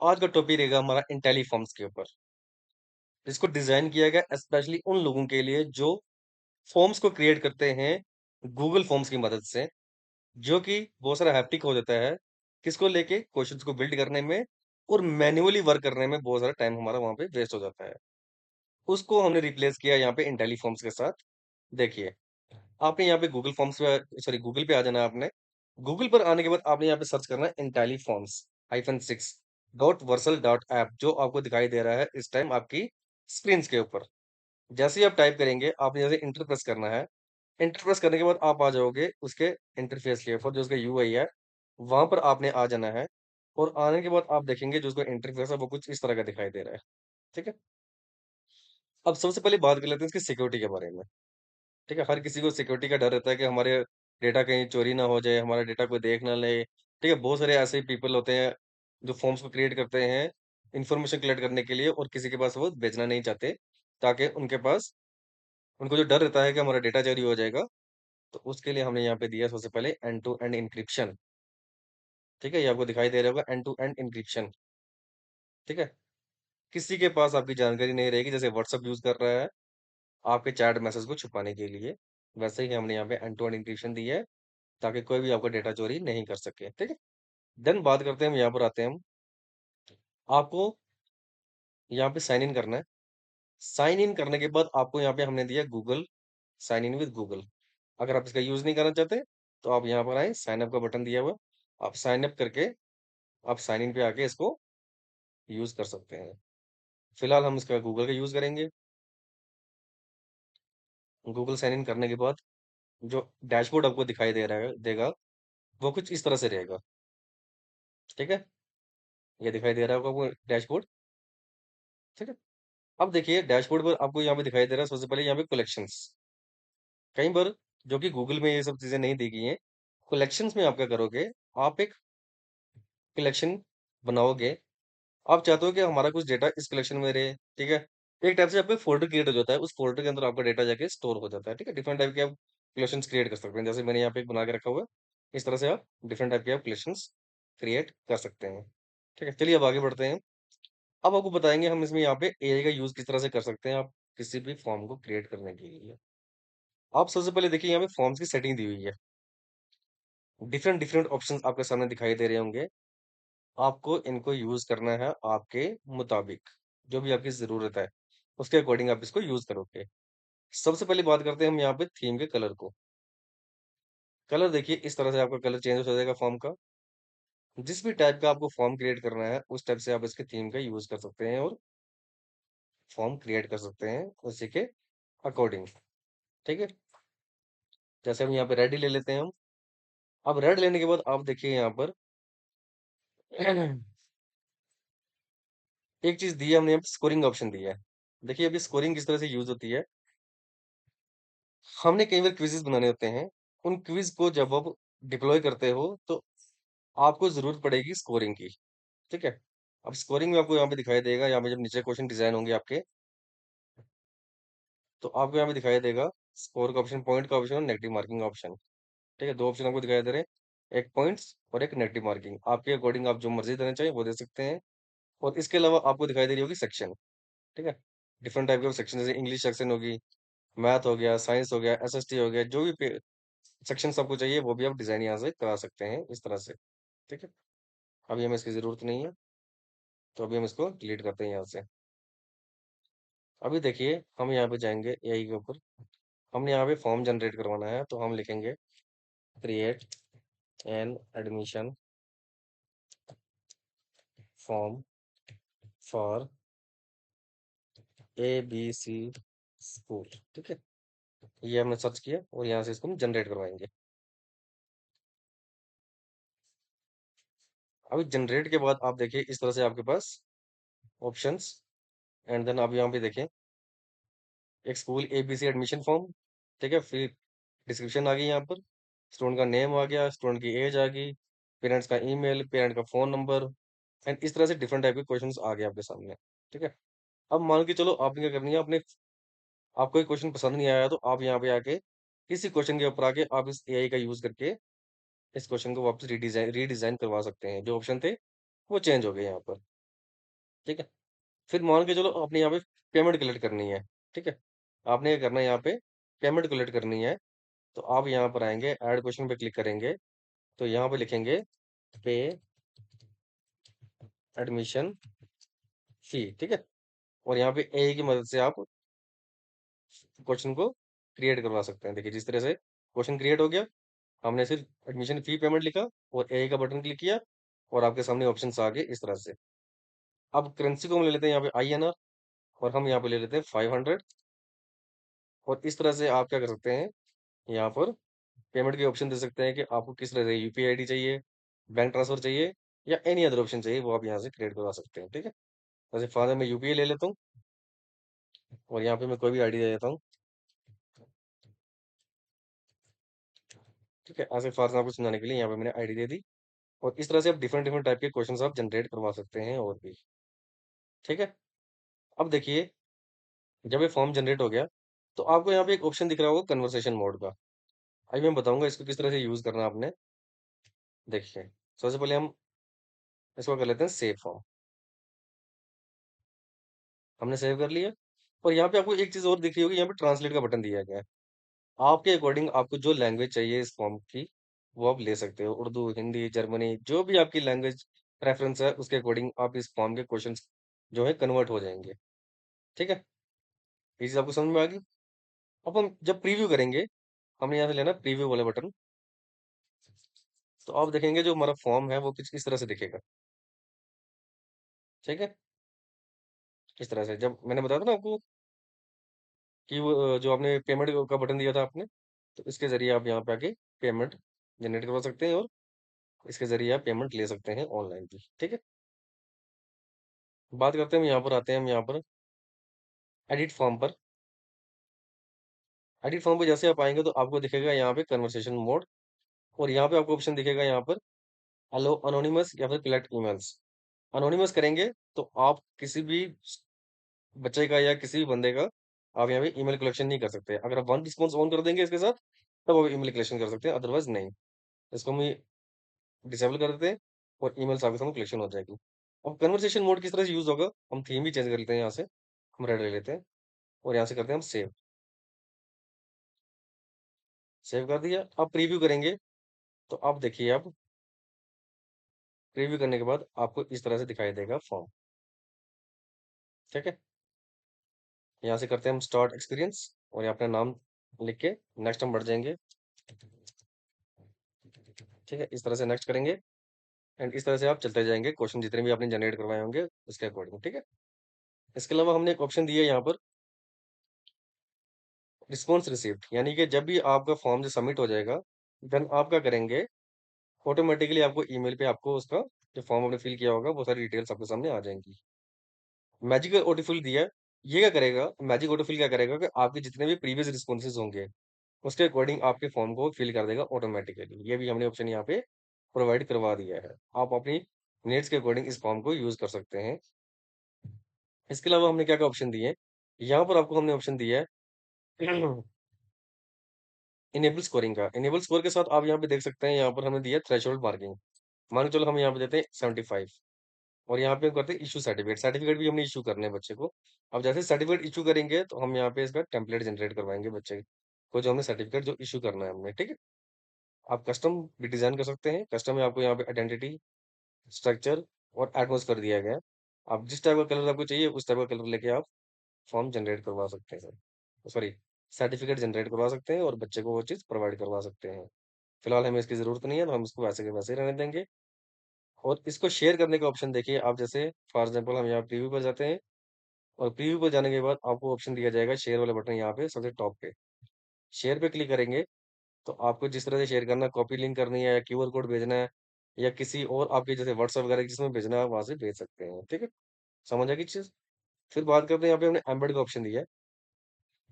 आज का टॉपिक रहेगा हमारा इंटेलीफॉर्म्स के ऊपर। इसको डिज़ाइन किया गया स्पेशली उन लोगों के लिए जो फॉर्म्स को क्रिएट करते हैं गूगल फॉर्म्स की मदद से, जो कि बहुत सारा हेक्टिक हो जाता है। किसको लेके? क्वेश्चंस को बिल्ड करने में और मैन्युअली वर्क करने में बहुत सारा टाइम हमारा वहाँ पे वेस्ट हो जाता है। उसको हमने रिप्लेस किया यहाँ पे इंटेलीफॉर्म्स के साथ। देखिए, आपने यहाँ पे गूगल फॉर्म्स पे सॉरी गूगल पे आ जाना है आपने। गूगल पर आने के बाद आपने यहाँ पे सर्च करना है इंटेलीफॉर्म्स -6 डॉट वर्सल डॉट ऐप जो आपको दिखाई दे रहा है इस टाइम आपकी स्क्रीन्स के ऊपर। जैसे ही आप टाइप करेंगे, आपने जैसे एंटर प्रेस करना है। एंटर प्रेस करने के बाद आप आ जाओगे उसके इंटरफेस के ऊपर, जो उसका यूआई है, वहाँ पर आपने आ जाना है और आने के बाद आप देखेंगे जो उसका इंटरफेस है, वो कुछ इस तरह का दिखाई दे रहा है। ठीक है? अब सबसे पहले बात कर लेते हैं इसकी सिक्योरिटी के बारे में। ठीक है? हर किसी को सिक्योरिटी का डर रहता है कि हमारे डेटा कहीं चोरी ना हो जाए, हमारा डेटा कोई देख ना ले। ठीक है? बहुत सारे ऐसे पीपल होते हैं, जो फॉर्म्स को क्रिएट करते हैं, इन्फॉर्मेशन कलेक्ट करने के लिए और किसी के पास वो भेजना नहीं चाहते, ताकि उनके पास उनको जो डर रहता है कि हमारा डेटा चोरी हो जाएगा, तो उसके लिए हमने यहाँ पे दिया सबसे पहले एंड टू एंड एन्क्रिप्शन। ठीक है? ये आपको दिखाई दे रहा होगा एंड टू एंड एन्क्रिप्शन। ठीक है? किसी के पास आपकी जानकारी नहीं रहेगी, जैसे व्हाट्सएप यूज़ कर रहा है, आपके चैट मैसेज को छुपाने के लिए, वैसे ही हमने यहाँ पे एंड टू एंड एन्क्रिप्शन दी है, ताकि कोई भी आपका डेटा चोरी नहीं कर सके। ठीक है? देन बात करते हैं हम यहाँ पर आते हैं हम, आपको यहाँ पे साइन इन करना है। साइन इन करने के बाद आपको यहाँ पे हमने दिया Google, sign in with Google. अगर आप इसका यूज़ नहीं करना चाहते, तो आप यहाँ पर आएँ, साइन अप का बटन दिया हुआ है। आप साइन अप करके, आप साइन इन पे आके इसको यूज़ कर सकते हैं। फिलहाल हम इसका गूगल का यूज़ करेंगे। गूगल साइन इन करने के बाद जो डैशबोर्ड आपको दिखाई दे रहा है देगा, वो कुछ इस तरह से रहेगा। ठीक है? ये दिखाई दे रहा होगा आपको डैशबोर्ड। ठीक है? अब देखिए डैशबोर्ड पर आपको यहाँ पे दिखाई दे रहा है सबसे पहले यहाँ पे कलेक्शंस। कई बार जो कि गूगल में ये सब चीज़ें नहीं दी गई हैं, कलेक्शंस में आप क्या करोगे, आप एक कलेक्शन बनाओगे। आप चाहते हो कि हमारा कुछ डेटा इस कलेक्शन में रहे, ठीक है? एक टाइप से आपका फ़ोल्डर क्रिएट हो जाता है, उस फ़ोल्डर के अंदर आपका डेटा जाके स्टोर हो जाता है, ठीक है? डिफरेंट टाइप के आप कलेक्शंस क्रिएट कर सकते हैं, जैसे मैंने यहाँ पे एक बना के रखा हुआ है। इस तरह से आप डिफरेंट टाइप के आप कलेक्शंस क्रिएट कर सकते हैं, ठीक है? चलिए अब आगे बढ़ते हैं। अब आपको बताएँगे हम इसमें यहाँ पे एआई का यूज़ किस तरह से कर सकते हैं आप किसी भी फॉर्म को क्रिएट करने के लिए। आप सबसे पहले देखिए यहाँ पे फॉर्म्स की सेटिंग दी हुई है। डिफरेंट डिफरेंट ऑप्शंस आपके सामने दिखाई दे रहे होंगे। आपको इनको यूज़ करना है आपके मुताबिक, जो भी आपकी ज़रूरत है, उसके अकॉर्डिंग आप इसको यूज़ करोगे। सबसे पहले बात करते हैं हम यहाँ पे थीम के कलर को। कलर देखिए इस तरह से आपका कलर चेंज हो जाएगा फॉर्म का। जिस भी टाइप का आपको फॉर्म क्रिएट करना है, उस टाइप से आप इसके थीम का यूज़ कर सकते हैं और फॉर्म क्रिएट कर सकते हैं उसी के अकॉर्डिंग, ठीक है? जैसे हम यहाँ पे रेड ही ले लेते हैं हम। अब रेड लेने के बाद आप देखिए यहाँ पर एक चीज़ दी है हमने यहाँ पे स्कोरिंग ऑप्शन दिया है। देखिए अभी स्कोरिंग किस तरह से यूज़ होती है। हमने कई बार क्विज़ेज़ बनाने होते हैं। उन क्विज़ को जब आप डिप्लॉय करते हो तो आपको ज़रूरत पड़ेगी स्कोरिंग की, ठीक है? अब स्कोरिंग में आपको यहाँ पे दिखाई देगा, यहाँ पे जब नीचे क्वेश्चन डिज़ाइन होंगे आपके, तो आपको यहाँ पे दिखाई देगा स्कोर का ऑप्शन, पॉइंट का ऑप्शन और नेगेटिव मार्किंग ऑप्शन, ठीक है? 2 ऑप्शन आपको दिखाई दे रहे हैं, एक पॉइंट्स और एक नेगेटिव मार्किंग। आपके अकॉर्डिंग आप जो मर्ज़ी देना चाहें वो दे सकते हैं और इसके अलावा आपको दिखाई दे रही होगी सेक्शन, ठीक है? डिफरेंट टाइप के सेक्शन जैसे इंग्लिश सेक्शन होगी, मैथ हो गया, साइंस हो गया, एसएसटी हो गया, जो भी पे सेक्शंस आपको चाहिए वो भी आप डिज़ाइन यहाँ से करा सकते हैं इस तरह से, ठीक है? अभी हमें इसकी ज़रूरत नहीं है, तो अभी हम इसको डिलीट करते हैं यहाँ से। अभी देखिए हम यहाँ पे जाएँगे एआई के ऊपर, हमने यहाँ पे फॉर्म जनरेट करवाना है, तो हम लिखेंगे create an admission form for ABC school, ठीक है? ये हमने सर्च किया और यहाँ से इसको हम जनरेट करवाएँगे। अभी जनरेट के बाद आप देखिए इस तरह से आपके पास ऑप्शंस एंड देन आप यहाँ पे देखें एक स्कूल एबीसी एडमिशन फॉर्म, ठीक है? फिर डिस्क्रिप्शन आ गई यहाँ पर, स्टूडेंट का नेम आ गया, स्टूडेंट की एज आ गई, पेरेंट्स का ईमेल, पेरेंट का फ़ोन नंबर एंड इस तरह से डिफरेंट टाइप के क्वेश्चंस आ गए आपके सामने, ठीक है? अब मान के चलो आपने क्या करनी है, अपने आपको एक क्वेश्चन पसंद नहीं आया तो आप यहाँ पे आके किसी क्वेश्चन के ऊपर आके आप इस एआई का यूज़ करके इस क्वेश्चन को वापस रीडिज़ाइन रीडिज़ाइन करवा सकते हैं। जो ऑप्शन थे वो चेंज हो गए यहाँ पर। ठीक है? फिर मान के चलो आपने यहाँ पे पेमेंट कलेक्ट करनी है, ठीक है? आपने क्या करना है यहाँ पे पेमेंट कलेक्ट करनी है, तो आप यहाँ पर आएँगे, ऐड क्वेश्चन पे क्लिक करेंगे, तो यहाँ पे लिखेंगे पे एडमिशन फी, ठीक है? और यहाँ पे एआई की मदद से आप क्वेश्चन को क्रिएट करवा सकते हैं। देखिए जिस तरह से क्वेश्चन क्रिएट हो गया, हमने सिर्फ एडमिशन फी पेमेंट लिखा और एआई का बटन क्लिक किया और आपके सामने ऑप्शंस आ गए इस तरह से। अब करेंसी को हम ले लेते हैं यहाँ पे आईएनआर और हम यहाँ पे ले लेते हैं 500 और इस तरह से आप क्या कर सकते हैं, यहाँ पर पेमेंट के ऑप्शन दे सकते हैं कि आपको किस तरह से यूपीआई आईडी चाहिए, बैंक ट्रांसफर चाहिए या एनी अदर ऑप्शन चाहिए, वो आप यहाँ से क्रिएट करवा सकते हैं, ठीक है? जैसे फॉर मैं यूपीआई ले लेता हूँ और यहाँ पे मैं कोई भी आईडी दे देता हूँ, ठीक है? ऐसे फॉर आपको समझाने के लिए यहाँ पे मैंने आईडी दे दी और इस तरह से आप डिफरेंट डिफरेंट टाइप के क्वेश्चंस आप जनरेट करवा सकते हैं और भी, ठीक है? अब देखिए जब ये फॉर्म जनरेट हो गया, तो आपको यहाँ पे एक ऑप्शन दिख रहा होगा कन्वर्सेशन मोड का। अभी मैं बताऊँगा इसको किस तरह से यूज़ करना है आपने। देखिए, सबसे पहले हम इसको कर लेते हैं सेव फॉर्म। हमने सेव कर लिया और यहाँ पे आपको एक चीज़ और दिख रही होगी, यहाँ पे ट्रांसलेट का बटन दिया गया है। आपके अकॉर्डिंग आपको जो लैंग्वेज चाहिए इस फॉर्म की, वो आप ले सकते हो। उर्दू, हिंदी, जर्मनी जो भी आपकी लैंग्वेज प्रेफ़रेंस है, उसके अकॉर्डिंग आप इस फॉर्म के क्वेश्चंस जो है कन्वर्ट हो जाएँगे। ठीक है? ये चीज़ आपको समझ में आ गई? अब हम जब प्रीव्यू करेंगे, हमने यहाँ से लेना प्रीव्यू वाला बटन, तो आप देखेंगे जो हमारा फॉर्म है वो कुछ इस तरह से दिखेगा। ठीक है? इस तरह से जब मैंने बताया था ना आपको कि वो जो आपने पेमेंट का बटन दिया था आपने, तो इसके ज़रिए आप यहाँ पे आके पेमेंट जनरेट करवा सकते हैं और इसके ज़रिए आप पेमेंट ले सकते हैं ऑनलाइन भी। ठीक है? बात करते हैं हम यहाँ पर आते हैं हम यहाँ पर एडिट फॉर्म पर। एडिट फॉर्म पे जैसे आप आएँगे तो आपको दिखेगा यहाँ पे कन्वर्सेशन मोड और यहाँ पे आपको ऑप्शन दिखेगा यहाँ पर अलो एनोनिमस या फिर कलेक्ट ईमेल्स। एनोनिमस करेंगे तो आप किसी भी बच्चे का या किसी भी बंदे का आप यहाँ पे ईमेल कलेक्शन नहीं कर सकते। अगर आप वन रिस्पॉन्स ऑन कर देंगे इसके साथ, तब आप ईमेल कलेक्शन कर सकते हैं, अदरवाइज़ नहीं। इसको हम डिसेबल कर देते हैं और ईमेल्स आपके सामने कलेक्शन हो जाएगी। अब कन्वर्सेशन मोड किस तरह से यूज़ होगा, हम थीम भी चेंज कर लेते हैं यहाँ से, हम रेड ले लेते हैं और यहाँ से करते हैं हम सेव। सेव कर दिया, अब प्रीव्यू करेंगे, तो अब देखिए अब प्रीव्यू करने के बाद आपको इस तरह से दिखाई देगा फॉर्म, ठीक है? यहाँ से करते हैं हम स्टार्ट एक्सपीरियंस और यहाँ अपना नाम लिख के नेक्स्ट हम बढ़ जाएँगे, ठीक है? इस तरह से नेक्स्ट करेंगे एंड इस तरह से आप चलते जाएँगे, क्वेश्चन जितने भी आपने जनरेट करवाए होंगे उसके अकॉर्डिंग, ठीक है? इसके अलावा हमने एक ऑप्शन दिया है यहाँ पर रिस्पॉन्स रिसीव्ड यानी कि जब भी आपका फॉर्म जो सबमिट हो जाएगा, देन आप क्या करेंगे, ऑटोमैटिकली आपको ईमेल पे आपको उसका जो फॉर्म आपने फिल किया होगा, वो सारी डिटेल्स आपके सामने आ जाएँगी। मैजिक ऑटोफिल दिया है, ये क्या करेगा, मैजिक ऑटोफिल क्या करेगा कि आपके जितने भी प्रीवियस रिस्पॉन्सेज़ होंगे, उसके अकॉर्डिंग आपके फॉर्म को फिल कर देगा ऑटोमैटिकली। ये भी हमने ऑप्शन यहाँ पे प्रोवाइड करवा दिया है। आप अपनी नीड्स के अकॉर्डिंग इस फॉर्म को यूज़ कर सकते हैं। इसके अलावा हमने क्या-क्या ऑप्शन दिए हैं, यहाँ पर आपको हमने ऑप्शन दिया है इनेबल स्कोरिंग का। इनेबल स्कोर के साथ आप यहाँ पे देख सकते हैं, यहाँ पर हमें दिया है थ्रेशोल्ड मार्किंग। मान के चलो हम यहाँ पे देते हैं 75 और यहाँ पे हम करते हैं इश्यू सर्टिफिकेट। सर्टिफिकेट भी हमने इश्यू करने हैं बच्चे को। अब जैसे सर्टिफिकेट इश्यू करेंगे तो हम यहाँ पे इसका टेम्पलेट जनरेट करवाएँगे बच्चे को, जो हमने सर्टिफिकेट जो इश्यू करना है हमने, ठीक है? आप कस्टम भी डिज़ाइन कर सकते हैं। कस्टम में आपको यहाँ पे आइडेंटिटी, स्ट्रक्चर और एटमॉस्फेयर दिया गया है। आप जिस टाइप का कलर आपको चाहिए उस टाइप का कलर लेके आप फॉर्म जनरेट करवा सकते हैं। सॉरी, सर्टिफिकेट जनरेट करवा सकते हैं और बच्चे को वो चीज़ प्रोवाइड करवा सकते हैं। फिलहाल हमें इसकी ज़रूरत नहीं है, तो हम इसको वैसे के वैसे ही रहने देंगे और इसको शेयर करने का ऑप्शन देखिए, आप जैसे फॉर एग्ज़ाम्पल हम यहाँ प्रीव्यू पर जाते हैं और प्रीव्यू पर जाने के बाद आपको ऑप्शन दिया जाएगा शेयर वाला बटन यहाँ पे सबसे टॉप पे। शेयर पे क्लिक करेंगे, तो आपको जिस तरह से शेयर करना है, कॉपी लिंक करनी है या क्यूआर कोड भेजना है या किसी और आपके जैसे व्हाट्सएप वगैरह जिसमें भेजना है, वहाँ से भेज सकते हैं, ठीक है? समझ आ गई चीज़? फिर बात करते हैं यहाँ पे हमने एम्बेड का ऑप्शन दिया है।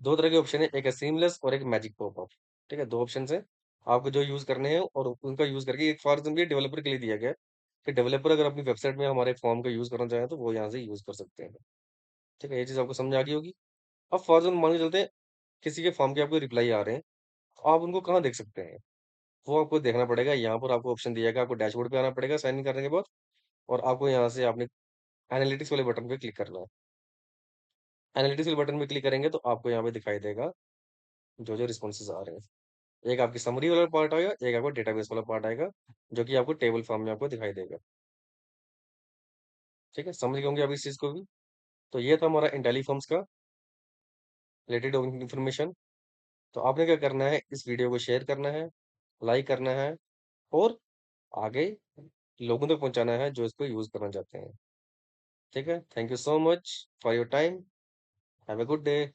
2 तरह के ऑप्शन है, एक है सीमलेस और एक मैजिक पॉपअप, ठीक है? 2 ऑप्शंस हैं, आपको जो यूज़ करने हैं और उनका यूज़ करके एक फॉर एग्ज़ाम्पल ये डेवलपर के लिए दिया गया है कि डेवलपर अगर अपनी वेबसाइट में हमारे फॉर्म का यूज़ करना चाहें, तो वो यहाँ से यूज़ कर सकते हैं, ठीक है? ये चीज़ आपको समझ आ गई होगी। अब फॉर एग्ज़ाम्पल मान के चलते हैं, किसी के फॉर्म के आपको रिप्लाई आ रहे हैं, तो आप उनको कहाँ देख सकते हैं? वो आपको देखना पड़ेगा, यहाँ पर आपको ऑप्शन दिया गया, आपको डैशबोर्ड पे आना पड़ेगा साइन इन करने के बाद और आपको यहाँ से आपने एनालिटिक्स वाले बटन पे क्लिक करना है। एनालिटिक्स वाले बटन पे क्लिक करेंगे तो आपको यहाँ पे दिखाई देगा जो-जो रिस्पॉन्सेज़ आ रहे हैं। एक आपकी समरी वाला पार्ट आएगा, एक आपको डेटाबेस वाला पार्ट आएगा, जो कि आपको टेबल फॉर्म में आपको दिखाई देगा। ठीक है? समझ गए होंगे आप इस चीज़ को भी? तो ये था हमारा इंटेलीफॉर्म्स का रिलेटेड इन्फॉर्मेशन। तो आपने क्या करना है, इस वीडियो को शेयर करना है, लाइक करना है और आगे लोगों तक पहुँचाना है जो इसको यूज़ करना चाहते हैं। ठीक है? Thank you so much for your time. Have a good day.